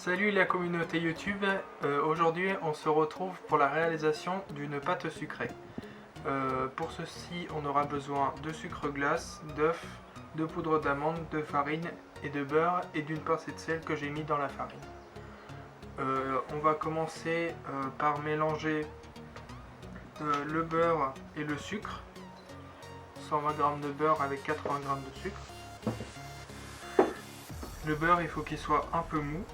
Salut la communauté YouTube, aujourd'hui on se retrouve pour la réalisation d'une pâte sucrée. Pour ceci on aura besoin de sucre glace, d'œufs, de poudre d'amande, de farine et de beurre et d'une pincée de sel que j'ai mis dans la farine. On va commencer par mélanger le beurre et le sucre, 120 g de beurre avec 80 g de sucre. Le beurre il faut qu'il soit un peu mou.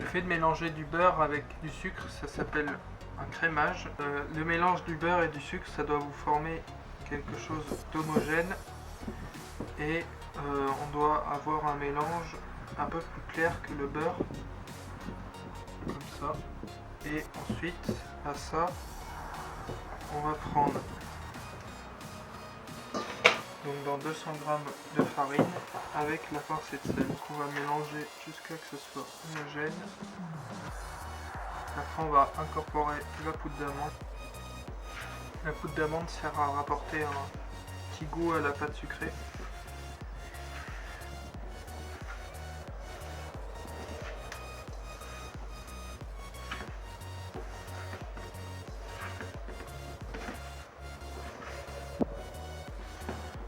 Le fait de mélanger du beurre avec du sucre, ça s'appelle un crémage. Le mélange du beurre et du sucre, ça doit vous former quelque chose d'homogène et on doit avoir un mélange un peu plus clair que le beurre, comme ça. Et ensuite, à ça, on va prendre donc dans 200 g de farine avec la pincée de sel qu'on va mélanger jusqu'à ce que ce soit homogène. Après on va incorporer la poudre d'amande. La poudre d'amande sert à rapporter un petit goût à la pâte sucrée.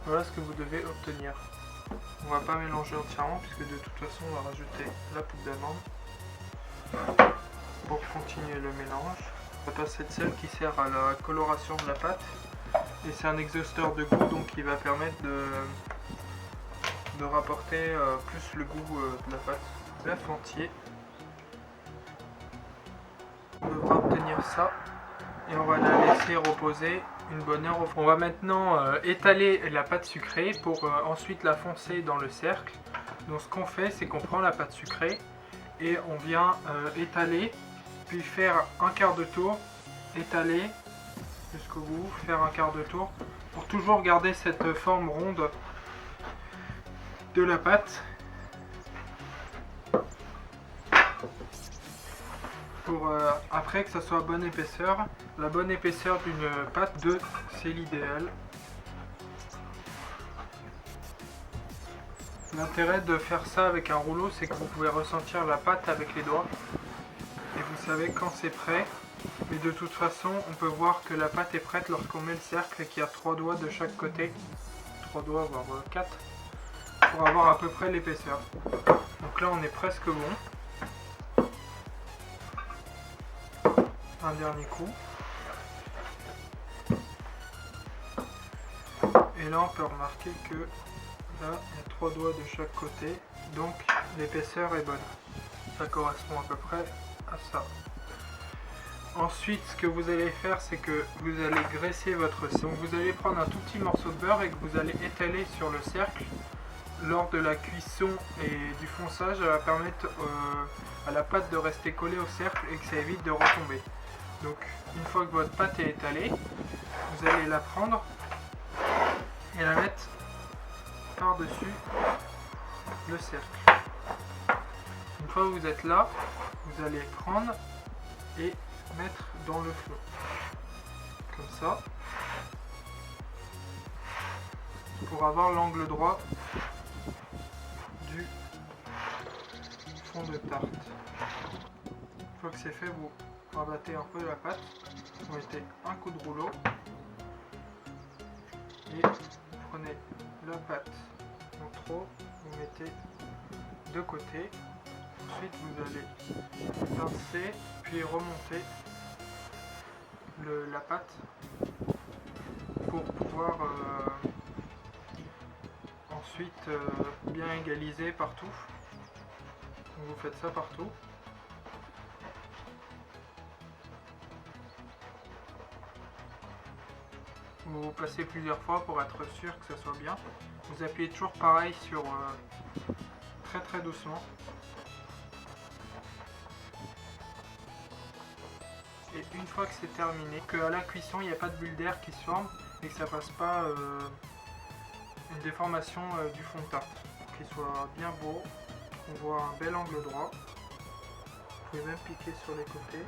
Voilà ce que vous devez obtenir. On va pas mélanger entièrement puisque de toute façon on va rajouter la poudre d'amande pour continuer le mélange. La pincée de sel qui sert à la coloration de la pâte et c'est un exhausteur de goût donc qui va permettre de rapporter plus le goût de la pâte. L'œuf entier. On devra obtenir ça et on va la laisser reposer une bonne heure. On va maintenant étaler la pâte sucrée pour ensuite la foncer dans le cercle. Donc ce qu'on fait, c'est qu'on prend la pâte sucrée et on vient étaler, puis faire un quart de tour, étaler jusqu'au bout, faire un quart de tour pour toujours garder cette forme ronde de la pâte. Pour après que ça soit bonne épaisseur. La bonne épaisseur d'une pâte 2, c'est l'idéal. L'intérêt de faire ça avec un rouleau, c'est que vous pouvez ressentir la pâte avec les doigts. Et vous savez quand c'est prêt. Mais de toute façon, on peut voir que la pâte est prête lorsqu'on met le cercle et qu'il y a 3 doigts de chaque côté. 3 doigts, voire 4. Pour avoir à peu près l'épaisseur. Donc là, on est presque bon. Un dernier coup. Et là on peut remarquer que là il y a 3 doigts de chaque côté, donc l'épaisseur est bonne. Ça correspond à peu près à ça. Ensuite ce que vous allez faire, c'est que vous allez graisser votre cercle. Donc vous allez prendre un tout petit morceau de beurre et que vous allez étaler sur le cercle. Lors de la cuisson et du fonçage, ça va permettre à la pâte de rester collée au cercle et que ça évite de retomber. Donc une fois que votre pâte est étalée, vous allez la prendre et la mettre par-dessus le cercle. Une fois que vous êtes là, vous allez prendre et mettre dans le feu. Comme ça. Pour avoir l'angle droit du fond de tarte. Une fois que c'est fait, vous rabattez un peu la pâte, vous mettez un coup de rouleau et vous prenez la pâte en trop, vous mettez de côté, ensuite vous allez pincer puis remonter la pâte pour pouvoir ensuite bien égaliser partout. Donc vous faites ça partout. Vous passez plusieurs fois pour être sûr que ça soit bien. Vous appuyez toujours pareil sur très doucement. Et une fois que c'est terminé, qu'à la cuisson il n'y a pas de bulle d'air qui se forme et que ça passe pas une déformation du fond de tarte. Pour qu'il soit bien beau, on voit un bel angle droit. Vous pouvez même piquer sur les côtés.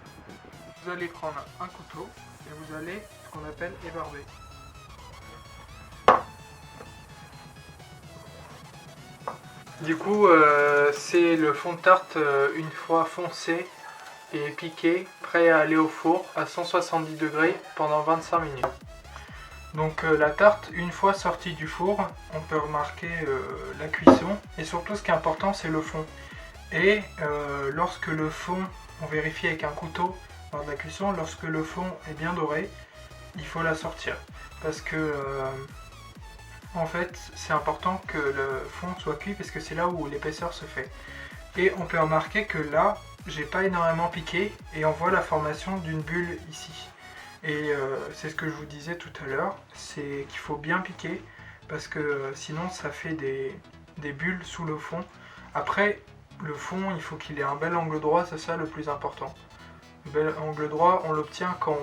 Vous allez prendre un couteau et vous allez ce qu'on appelle ébarber. Du coup, c'est le fond de tarte une fois foncé et piqué, prêt à aller au four à 170 degrés pendant 25 minutes. Donc la tarte, une fois sortie du four, on peut remarquer la cuisson et surtout ce qui est important c'est le fond. Et lorsque le fond, on vérifie avec un couteau lors de la cuisson, lorsque le fond est bien doré, il faut la sortir. Parce que en fait c'est important que le fond soit cuit parce que c'est là où l'épaisseur se fait. Et on peut remarquer que là, j'ai pas énormément piqué et on voit la formation d'une bulle ici. Et c'est ce que je vous disais tout à l'heure, c'est qu'il faut bien piquer parce que sinon ça fait des bulles sous le fond. Après, le fond, il faut qu'il ait un bel angle droit, c'est ça le plus important. Le bel angle droit, on l'obtient quand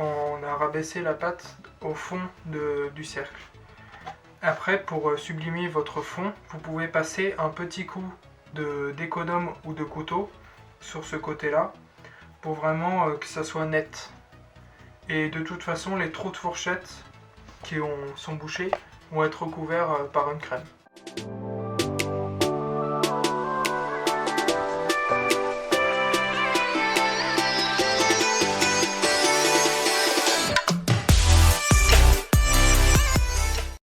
on a rabaissé la pâte au fond du cercle. Après, pour sublimer votre fond, vous pouvez passer un petit coup d'économe ou de couteau sur ce côté-là pour vraiment que ça soit net. Et de toute façon, les trous de fourchette qui sont bouchés vont être recouverts par une crème.